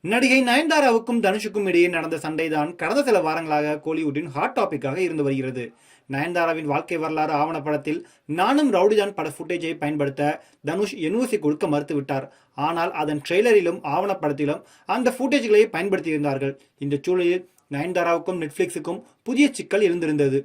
நடிகை நயன்தாராவுக்கும் தனுஷுக்கும் இடையே நடந்த சண்டைதான் கடந்த சில வாரங்களாக கோலிவுட்டின் ஹாட் டாபிக்காக இருந்து வருகிறது. நயன்தாராவின் வாழ்க்கை வரலாறு ஆவணப்படத்தில் நானும் ரவுடிதான் பட ஃபுட்டேஜை பயன்படுத்த தனுஷ் என்ஓசி கொடுக்க மறுத்துவிட்டார். ஆனால் அதன் ட்ரெய்லரிலும் ஆவணப்படத்திலும் அந்த ஃபுட்டேஜ்களை பயன்படுத்தியிருந்தார்கள். இந்த சூழலில் நயன்தாராவுக்கும் நெட்ஃபிளிக்ஸுக்கும் புதிய சிக்கல் இருந்திருந்தது.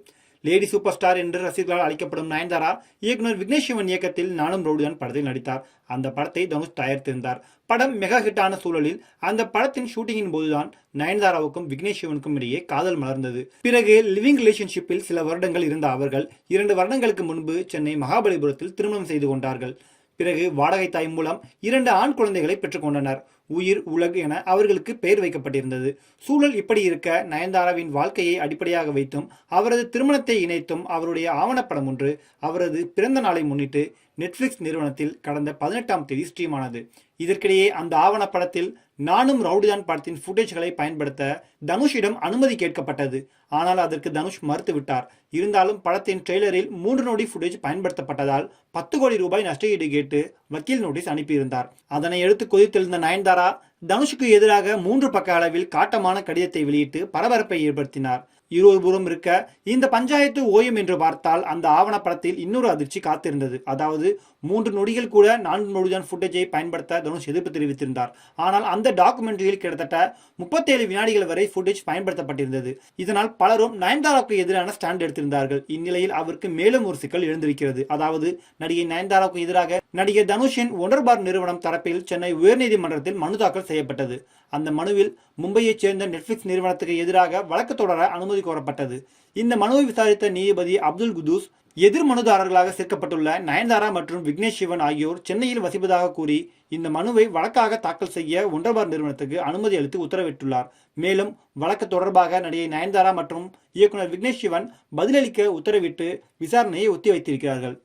லேடி சூப்பர் ஸ்டார் என்று ரசிகர்களால் அழைக்கப்படும் நயன்தாரா இயக்குனர் விக்னேஷ் சிவன் இயக்கத்தில் நானும் ரவுடிதான் படத்தில் நடித்தார். அந்த படத்தை தனுஷ் தயாரித்திருந்தார். படம் மெகா ஹிட்டான சூழலில் அந்த படத்தின் ஷூட்டிங்கின் போதுதான் நயன்தாராவுக்கும் விக்னேஷ் சிவனுக்கும் இடையே காதல் மலர்ந்தது. பிறகு லிவிங் ரிலேஷன்ஷிப்பில் சில வருடங்கள் இருந்த அவர்கள் 2 வருடங்களுக்கு முன்பு சென்னை மகாபலிபுரத்தில் திருமணம் செய்து கொண்டார்கள். பிறகு வாடகை தாய் மூலம் 2 ஆண் குழந்தைகளை பெற்றுக்கொண்டனர். உயிர் உலகு என அவர்களுக்கு பெயர் வைக்கப்பட்டிருந்தது. சூழல் இப்படி இருக்க நயன்தாராவின் வாழ்க்கையை அடிப்படையாக வைத்தும் அவரது திருமணத்தை இணைத்தும் அவருடைய ஆவணப்படம் ஒன்று அவரது பிறந்த நாளை முன்னிட்டு நெட்ஃபிளிக்ஸ் நிறுவனத்தில் கடந்த 18ஆம் தேதி ஸ்ட்ரீம் ஆனது. இதற்கிடையே அந்த ஆவணப்படத்தில் நானும் ரவுடிதான் படத்தின் ஃபுட்டேஜ்களை பயன்படுத்த தனுஷிடம் அனுமதி கேட்கப்பட்டது. ஆனால் அதற்கு தனுஷ் மறுத்துவிட்டார். இருந்தாலும் படத்தின் ட்ரெய்லரில் 3 நொடி ஃபுட்டேஜ் பயன்படுத்தப்பட்டதால் 10 கோடி ரூபாய் நஷ்டஈடு கேட்டு வக்கீல் நோட்டீஸ் அனுப்பியிருந்தார். அதனை எடுத்து கொதித்தெழுந்த நயன்தாரா தனுஷுக்கு எதிராக 3 பக்க அளவில் காட்டமான கடிதத்தை வெளியிட்டு பரபரப்பை ஏற்படுத்தினார். இருபுறம் இருக்க இந்த பஞ்சாயத்து ஓயம் என்று பார்த்தால் அந்த ஆவணப்படத்தில் இன்னொரு அதிர்ச்சி காத்திருந்தது. அதாவது 3 நொடிகள் கூட 4 நொடிதான் ஃபுட்டேஜை பயன்படுத்த தனுஷ் எதிர்ப்பு தெரிவித்திருந்தார். ஆனால் அந்த டாக்குமெண்ட்ரியில் கிட்டத்தட்ட 37 வினாடிகள் வரை ஃபுட்டேஜ் பயன்படுத்தப்பட்டிருந்தது. இதனால் பலரும் நயன்தாராவுக்கு எதிரான ஸ்டாண்ட் எடுத்திருந்தார்கள். இந்நிலையில் அவருக்கு மேலும் ஒரு சிக்கல் எழுந்திருக்கிறது. அதாவது நடிகை நயன்தாராவுக்கு எதிராக நடிகர் தனுஷின் ஒண்டர்பார் நிறுவனம் தரப்பில் சென்னை உயர்நீதிமன்றத்தில் மனு தாக்கல் செய்யப்பட்டது. அந்த மனுவில் மும்பையைச் சேர்ந்த நெட்ஃபிளிக்ஸ் நிறுவனத்துக்கு எதிராக வழக்கு தொடர அனுமதி கோரப்பட்டது. இந்த மனுவை விசாரித்த நீதிபதி அப்துல் குதூஸ் எதிர் மனுதாரர்களாக சேர்க்கப்பட்டுள்ள நயன்தாரா மற்றும் விக்னேஷ் சிவன் ஆகியோர் சென்னையில் வசிப்பதாக கூறி இந்த மனுவை வழக்காக தாக்கல் செய்ய ஒண்டர்பார் நிறுவனத்துக்கு அனுமதி அளித்து உத்தரவிட்டுள்ளார். மேலும் வழக்கு தொடர்பாக நடிகை நயன்தாரா மற்றும் இயக்குனர் விக்னேஷ் சிவன் பதிலளிக்க உத்தரவிட்டு விசாரணையை ஒத்தி வைத்திருக்கிறார்கள்.